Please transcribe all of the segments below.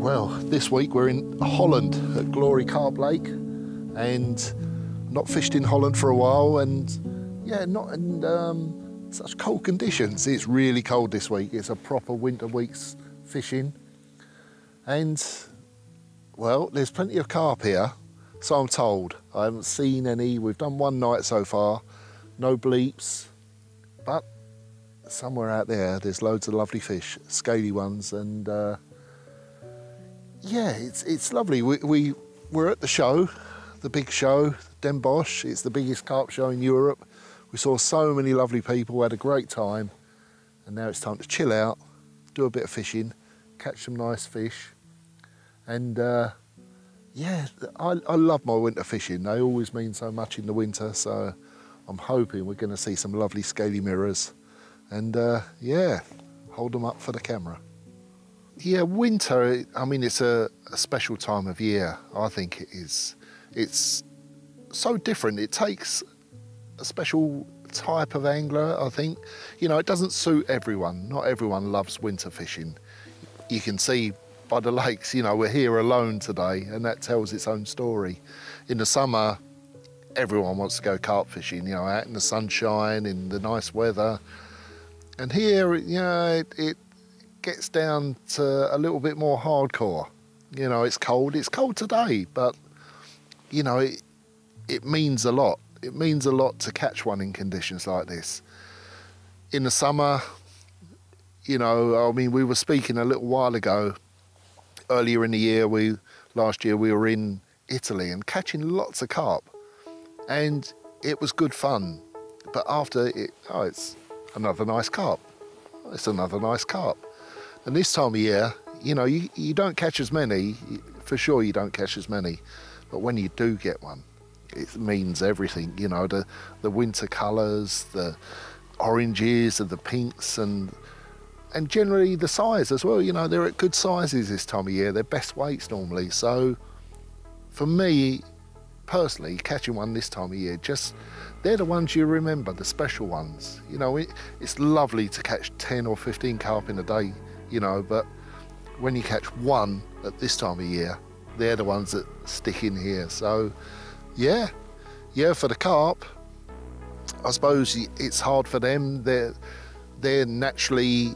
Well, this week we're in Holland at Glory Carp Lake, and not fished in Holland for a while, and yeah, not in such cold conditions. It's really cold this week. It's a proper winter week's fishing, and well, there's plenty of carp here, so I'm told. I haven't seen any. We've done one night so far, no bleeps, but somewhere out there there's loads of lovely fish, scaly ones, and yeah, it's lovely. We're at the show, the big show, Den Bosch. It's the biggest carp show in Europe. We saw so many lovely people, had a great time, and now it's time to chill out, do a bit of fishing, catch some nice fish, and yeah, I love my winter fishing. They always mean so much in the winter, so I'm hoping we're going to see some lovely scaly mirrors, and yeah, hold them up for the camera. Yeah, winter, I mean, it's a special time of year. I think it is. It's so different. It takes a special type of angler, I think. You know, it doesn't suit everyone. Not everyone loves winter fishing. You can see by the lakes, you know, we're here alone today, and that tells its own story. In the summer, everyone wants to go carp fishing, you know, out in the sunshine, in the nice weather. And here, you know, it gets down to a little bit more hardcore. You know, it's cold today, but you know, it means a lot. It means a lot to catch one in conditions like this. In the summer, you know, I mean, we were speaking a little while ago, earlier in the year, last year we were in Italy and catching lots of carp, and it was good fun. But after it, oh, it's another nice carp. It's another nice carp. And this time of year, you know, you don't catch as many, for sure you don't catch as many, but when you do get one, it means everything, you know, the winter colours, the oranges and the pinks, and generally the size as well. You know, they're at good sizes this time of year, they're best weights normally. So for me, personally, catching one this time of year, they're the ones you remember, the special ones. You know, it's lovely to catch 10 or 15 carp in a day, you know, but when you catch one at this time of year, they're the ones that stick in here. So yeah, for the carp, I suppose it's hard for them. They're naturally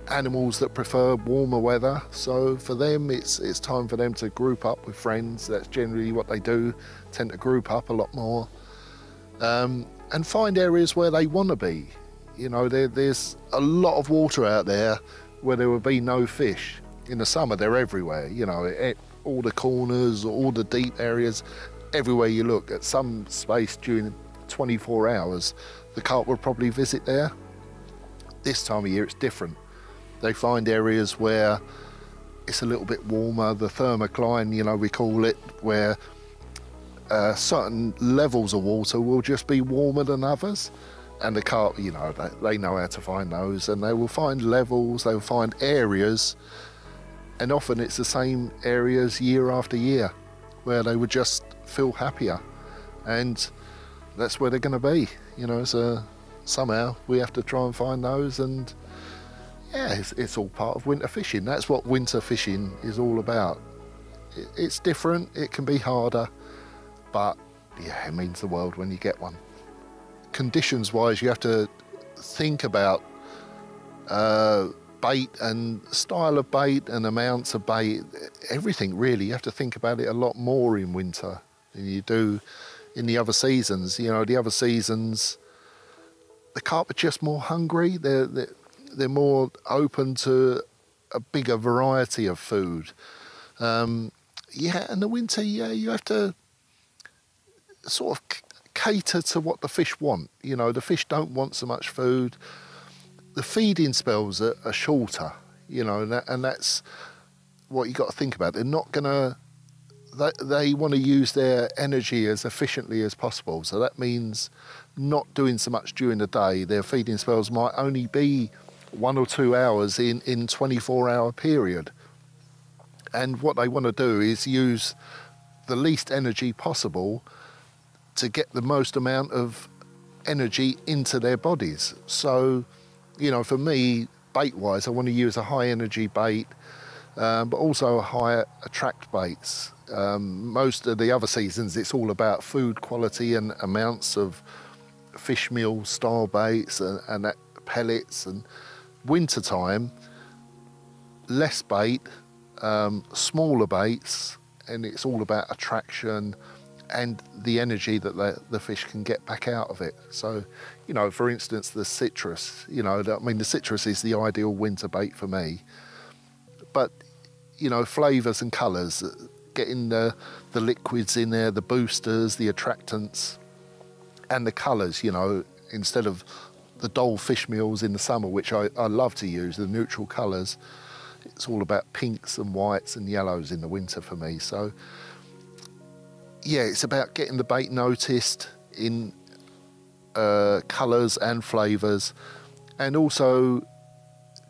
animals that prefer warmer weather, so for them it's time for them to group up with friends. That's generally what they do, tend to group up a lot more, and find areas where they want to be. You know, there's a lot of water out there where there will be no fish. In the summer, they're everywhere, you know, at all the corners, all the deep areas, everywhere you look. At some space during 24 hours, the carp will probably visit there. This time of year, it's different. They find areas where it's a little bit warmer, the thermocline, you know, we call it, where certain levels of water will just be warmer than others. And the carp, you know, they know how to find those, and they will find levels, they will find areas, and often it's the same areas year after year where they would just feel happier, and that's where they're going to be, you know. So somehow we have to try and find those, and yeah, it's all part of winter fishing. That's what winter fishing is all about. It's different, it can be harder, but yeah, it means the world when you get one. Conditions wise, you have to think about bait and style of bait and amounts of bait, everything really. You have to think about it a lot more in winter than you do in the other seasons. You know, the other seasons, the carp are just more hungry. They're more open to a bigger variety of food. Yeah, in the winter, yeah, you have to sort of cater to what the fish want. You know, the fish don't want so much food. The feeding spells are shorter, you know, and that's what you got to think about. They're not gonna, they want to use their energy as efficiently as possible. So that means not doing so much during the day. Their feeding spells might only be 1 or 2 hours in 24-hour period. And what they want to do is use the least energy possible to get the most amount of energy into their bodies. So, you know, for me, bait-wise, I want to use a high-energy bait, but also high attract baits. Most of the other seasons, it's all about food quality and amounts of fish meal style baits and that pellets. And winter time, less bait, smaller baits, and it's all about attraction and the energy that the fish can get back out of it. So, you know, for instance, the citrus, you know, I mean, the citrus is the ideal winter bait for me. But, you know, flavours and colours, getting the liquids in there, the boosters, the attractants, and the colours, you know, instead of the dull fish meals in the summer, which I love to use, the neutral colours. It's all about pinks and whites and yellows in the winter for me. So, yeah, it's about getting the bait noticed in colours and flavours, and also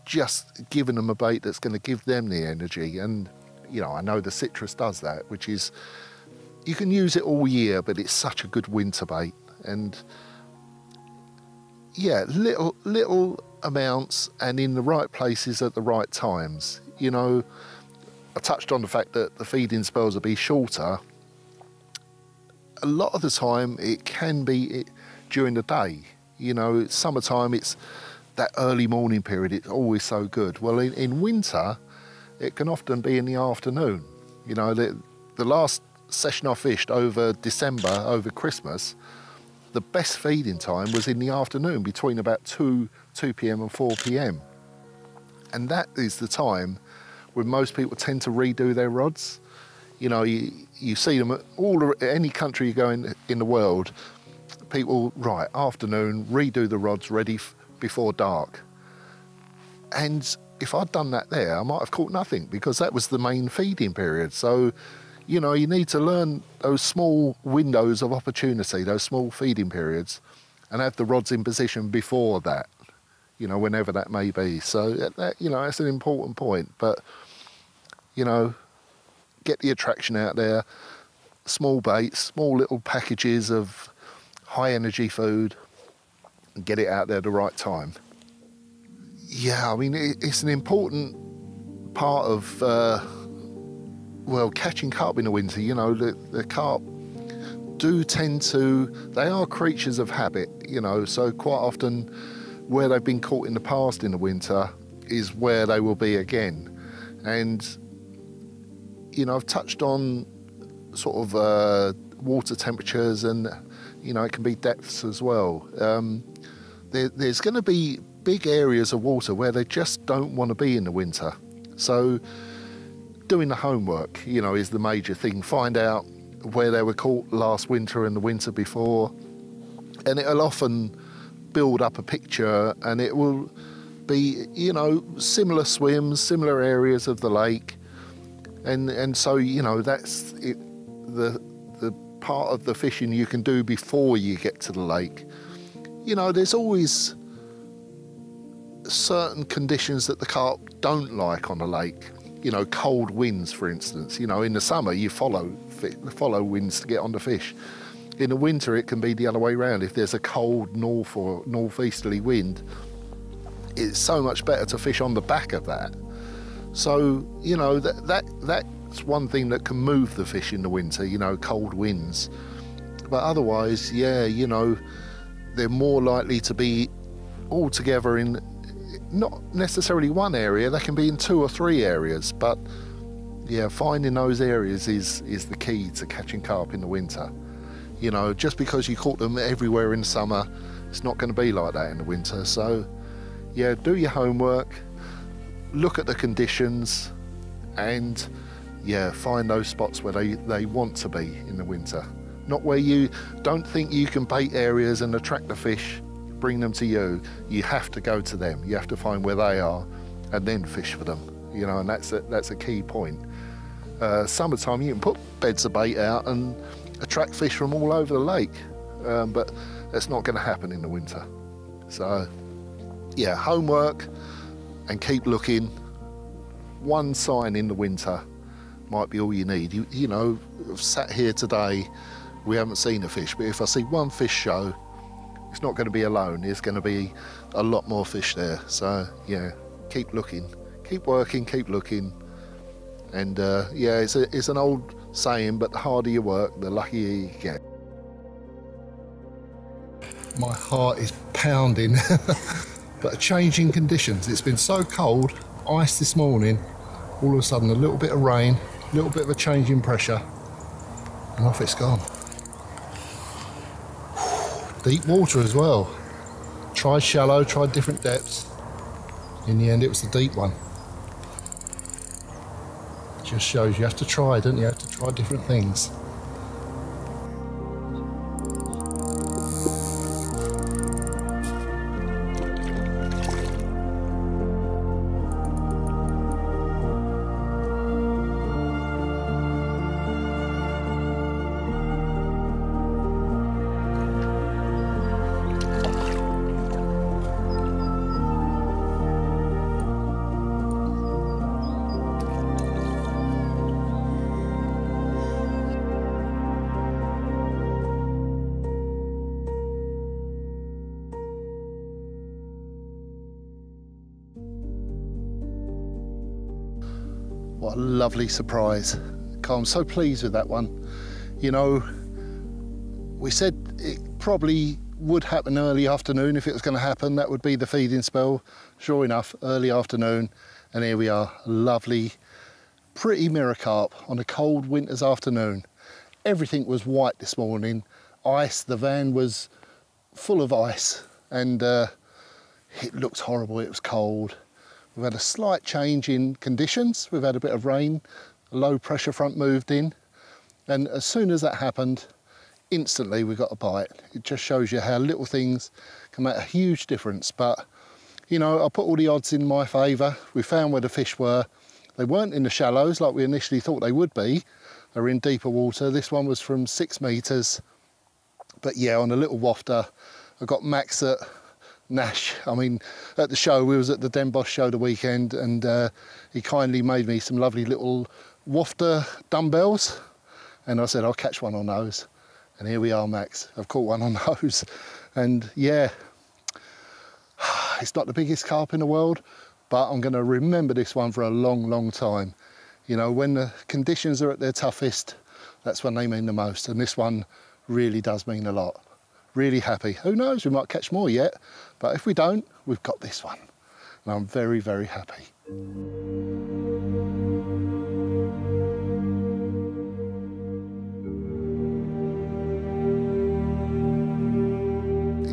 just giving them a bait that's going to give them the energy. And, you know, I know the citrus does that, which is, you can use it all year, but it's such a good winter bait. And, yeah, little amounts and in the right places at the right times. You know, I touched on the fact that the feeding spells will be shorter. A lot of the time it can be during the day. You know, summertime, it's that early morning period, it's always so good. Well, in winter, it can often be in the afternoon. You know, the last session I fished over December, over Christmas, the best feeding time was in the afternoon, between about 2 p.m. and 4 p.m. And that is the time when most people tend to redo their rods. You know, you see them at any country you go in the world, people, right, afternoon, redo the rods ready before dark. And if I'd done that there, I might have caught nothing, because that was the main feeding period. So, you know, you need to learn those small windows of opportunity, those small feeding periods, and have the rods in position before that, you know, whenever that may be. So, that, you know, that's an important point. But, you know, get the attraction out there, small baits, small little packages of high energy food, and get it out there at the right time. Yeah, I mean, it's an important part of, well, catching carp in the winter. You know, the carp do tend to, they are creatures of habit, you know, so quite often where they've been caught in the past in the winter is where they will be again. And, you know, I've touched on sort of water temperatures, and, you know, it can be depths as well. There's going to be big areas of water where they just don't want to be in the winter. So doing the homework, you know, is the major thing. Find out where they were caught last winter and the winter before, and it'll often build up a picture, and it will be, you know, similar swims, similar areas of the lake. And so, you know, that's it, the part of the fishing you can do before you get to the lake. You know, there's always certain conditions that the carp don't like on a lake. You know, cold winds, for instance. You know, in the summer you follow winds to get on the fish. In the winter it can be the other way around. If there's a cold north or northeasterly wind, it's so much better to fish on the back of that. So, you know, that's one thing that can move the fish in the winter, you know, cold winds. But otherwise, yeah, you know, they're more likely to be all together in not necessarily one area. They can be in 2 or 3 areas, but yeah, finding those areas is the key to catching carp in the winter. You know, just because you caught them everywhere in summer, it's not going to be like that in the winter. So yeah, do your homework, look at the conditions, and yeah, find those spots where they want to be in the winter. Not where you don't think you can bait areas and attract the fish, bring them to you. You have to go to them. You have to find where they are and then fish for them. You know, and that's a key point. Summertime, you can put beds of bait out and attract fish from all over the lake, but that's not going to happen in the winter. So yeah, homework and keep looking. One sign in the winter might be all you need. You know, I've sat here today, we haven't seen a fish, but if I see one fish show, it's not going to be alone. There's going to be a lot more fish there. So yeah, keep looking, keep working, keep looking, And yeah, it's an old saying, but the harder you work, the luckier you get. My heart is pounding, but changing conditions. It's been so cold, ice this morning, all of a sudden a little bit of rain, a little bit of a change in pressure, and off it's gone. Deep water as well. Tried shallow, tried different depths. In the end, it was the deep one. Just shows you have to try, don't you? You have to try different things. What a lovely surprise. I'm so pleased with that one. You know, we said it probably would happen early afternoon if it was going to happen. That would be the feeding spell. Sure enough, early afternoon, and here we are, a lovely, pretty mirror carp on a cold winter's afternoon. Everything was white this morning. Ice, the van was full of ice, and it looked horrible, it was cold. We've had a slight change in conditions. We've had a bit of rain, a low pressure front moved in, and as soon as that happened, instantly we got a bite. It just shows you how little things can make a huge difference. But, you know, I put all the odds in my favour. We found where the fish were. They weren't in the shallows like we initially thought they would be. They were in deeper water. This one was from 6 metres. But yeah, on a little wafter, I got Max at Nash. I mean, at the show, we was at the Den Bosch show the weekend, and he kindly made me some lovely little wafter dumbbells, and I said I'll catch one on those, and here we are, Max. I've caught one on those, and yeah, it's not the biggest carp in the world, but I'm going to remember this one for a long, long time. You know, when the conditions are at their toughest, that's when they mean the most, and this one really does mean a lot. Really happy. Who knows, we might catch more yet, but if we don't, we've got this one. And I'm very, very happy.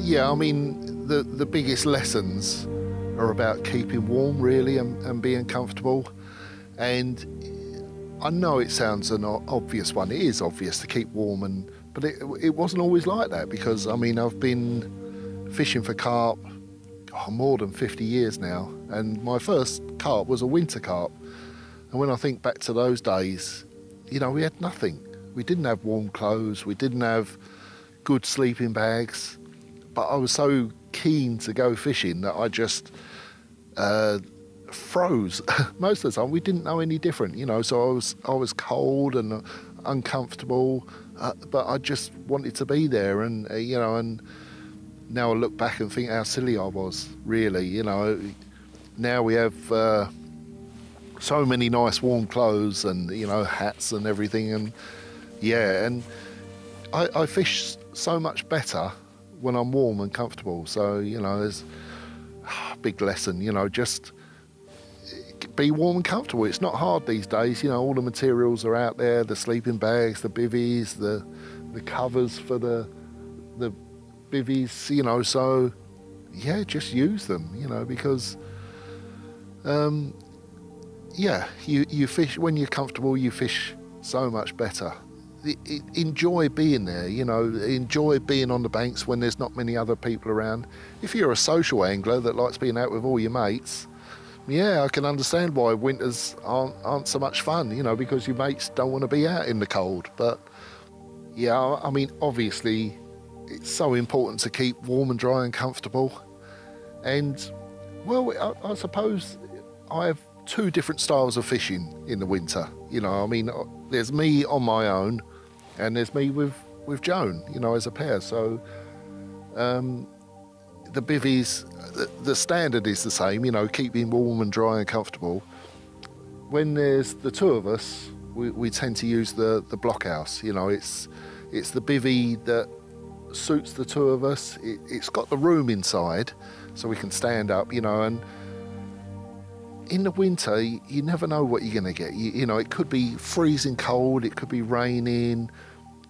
Yeah, I mean, the biggest lessons are about keeping warm, really, and being comfortable. And I know it sounds an obvious one. It is obvious to keep warm, but it wasn't always like that, because, I mean, I've been fishing for carp more than 50 years now, and my first carp was a winter carp. And when I think back to those days, you know, we had nothing. We didn't have warm clothes, we didn't have good sleeping bags, but I was so keen to go fishing that I just froze. Most of the time we didn't know any different, you know, so I was cold and uncomfortable, but I just wanted to be there, and you know, and now I look back and think how silly I was, really. You know, now we have so many nice warm clothes and, you know, hats and everything, and yeah, and I fish so much better when I'm warm and comfortable. So, you know, there's a big lesson, you know, just be warm and comfortable. It's not hard these days, you know, all the materials are out there, the sleeping bags, the bivvies, the covers for the bivvies, you know, so yeah, just use them, you know, because yeah, you fish when you're comfortable, you fish so much better. Enjoy being there, you know, enjoy being on the banks when there's not many other people around. If you're a social angler that likes being out with all your mates, yeah, I can understand why winters aren't so much fun, you know, because your mates don't want to be out in the cold. But yeah, I mean, obviously it's so important to keep warm and dry and comfortable. And well, I suppose I have two different styles of fishing in the winter. You know, I mean, there's me on my own, and there's me with Joan, you know, as a pair. So the bivvies, the standard is the same, you know, keeping warm and dry and comfortable. when there's the two of us, we tend to use the blockhouse. You know, it's the bivvy that suits the two of us. It's got the room inside, so we can stand up, you know, and in the winter, you never know what you're going to get. You know, it could be freezing cold, it could be raining,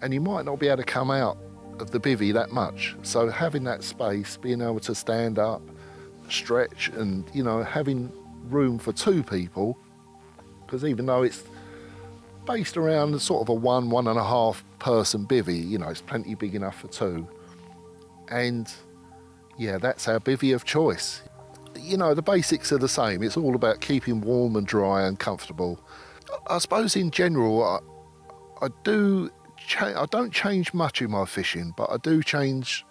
and you might not be able to come out of the bivvy that much. So having that space, being able to stand up, stretch, and, you know, having room for two people, because even though it's based around sort of a 1.5 person bivvy, you know, it's plenty big enough for two. And yeah, that's our bivvy of choice. You know, the basics are the same. It's all about keeping warm and dry and comfortable. I suppose in general, I don't change much in my fishing, but I do change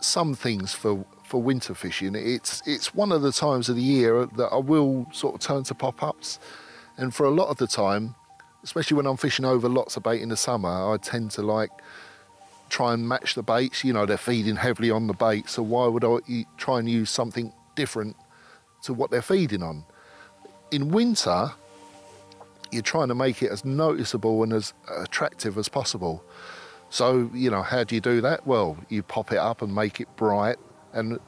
some things for winter fishing. It's one of the times of the year that I will sort of turn to pop-ups, and for a lot of the time, especially when I'm fishing over lots of bait in the summer, I tend to like try and match the baits. You know, they're feeding heavily on the bait, so why would I try and use something different to what they're feeding on? In winter, you're trying to make it as noticeable and as attractive as possible. So, you know, how do you do that? Well, you pop it up and make it bright and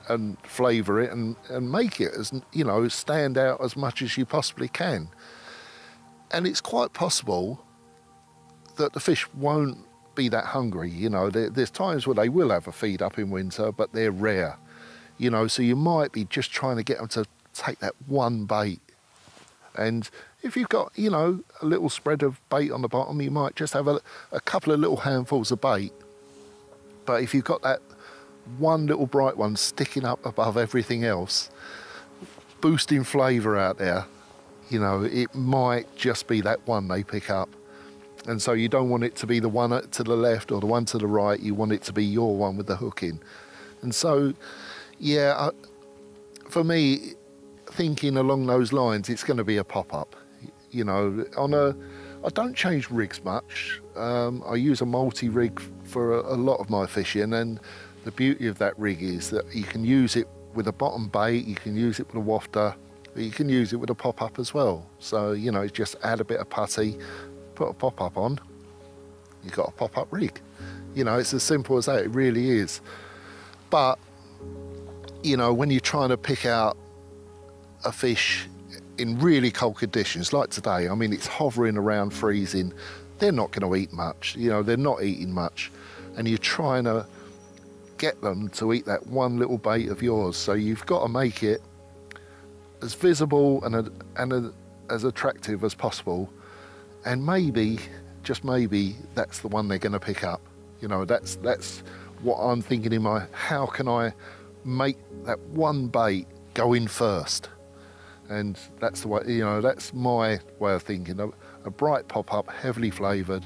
flavour it and make it, as, you know, stand out as much as you possibly can. And it's quite possible that the fish won't be that hungry. You know, there's times where they will have a feed up in winter, but they're rare. You know, so you might be just trying to get them to take that one bait. And if you've got, you know, a little spread of bait on the bottom, you might just have a couple of little handfuls of bait. But if you've got that one little bright one sticking up above everything else, boosting flavour out there, you know, it might just be that one they pick up. And so you don't want it to be the one to the left or the one to the right. You want it to be your one with the hook in. And so, yeah, for me, thinking along those lines, it's going to be a pop-up. You know, I don't change rigs much. I use a multi-rig for a lot of my fishing, and the beauty of that rig is that you can use it with a bottom bait, you can use it with a wafter, but you can use it with a pop-up as well. So, you know, just add a bit of putty, put a pop-up on, you've got a pop-up rig. You know, it's as simple as that, it really is. But, you know, when you're trying to pick out a fish in really cold conditions, like today, I mean, it's hovering around freezing, they're not going to eat much, you know, they're not eating much, and you're trying to get them to eat that one little bait of yours, so you've got to make it as visible and as attractive as possible, and maybe, just maybe, that's the one they're going to pick up. You know, that's what I'm thinking in my, how can I make that one bait go in first? And that's the way, you know, that's my way of thinking. A bright pop-up, heavily flavoured.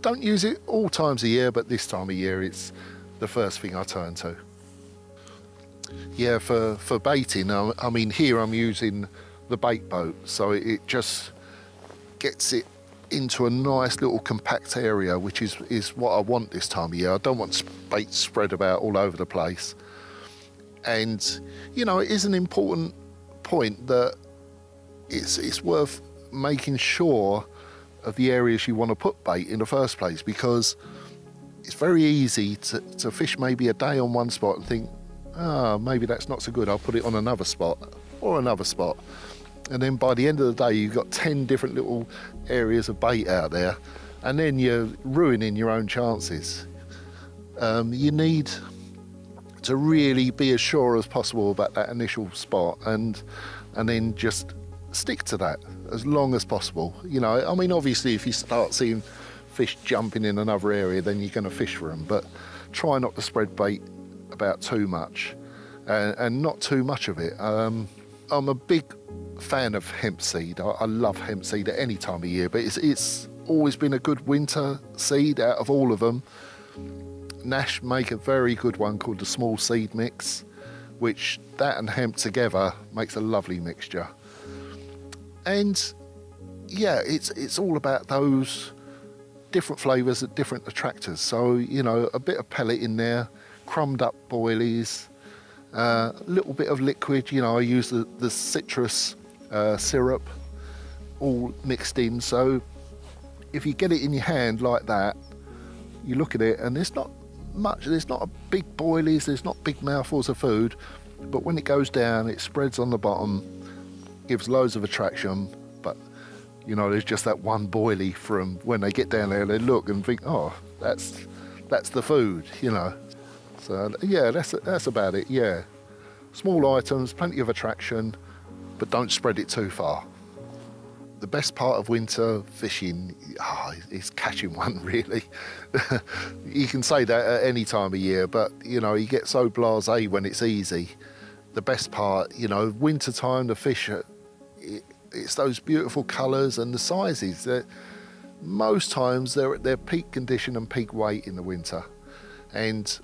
Don't use it all times of year, but this time of year it's the first thing I turn to. Yeah, for baiting, I mean, here I'm using the bait boat, so it just gets it into a nice little compact area, which is what I want this time of year. I don't want bait spread about all over the place. And, you know, it is an important point that it's worth making sure of the areas you want to put bait in the first place, because it's very easy to fish maybe a day on one spot and think, maybe that's not so good, I'll put it on another spot or another spot. And then by the end of the day, you've got 10 different little areas of bait out there, and then you're ruining your own chances. You need to really be as sure as possible about that initial spot, and then just stick to that as long as possible. You know, I mean, obviously, if you start seeing fish jumping in another area, then you're going to fish for them, but try not to spread bait about too much, and not too much of it. I'm a big fan of hemp seed. I love hemp seed at any time of year, but it's always been a good winter seed out of all of them. Nash make a very good one called the small seed mix, which that and hemp together makes a lovely mixture. And yeah, it's all about those different flavours at different attractors. So, you know, a bit of pellet in there, crumbed up boilies, a little bit of liquid. You know, I use the citrus syrup, all mixed in. So if you get it in your hand like that, you look at it and there's not much, there's not a big boilies, there's not big mouthfuls of food, but when it goes down, it spreads on the bottom, gives loads of attraction. But you know, there's just that one boilie from when they get down there, they look and think, oh, that's the food, you know. So yeah, that's about it. Yeah, small items, plenty of attraction, but don't spread it too far. The best part of winter fishing is catching one, really. You can say that at any time of year, but you know, you get so blasé when it's easy. The best part, you know, winter time, the fish, it's those beautiful colours and the sizes. Most times they're at their peak condition and peak weight in the winter, and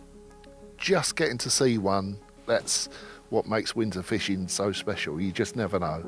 just getting to see one, that's what makes winter fishing so special. You just never know.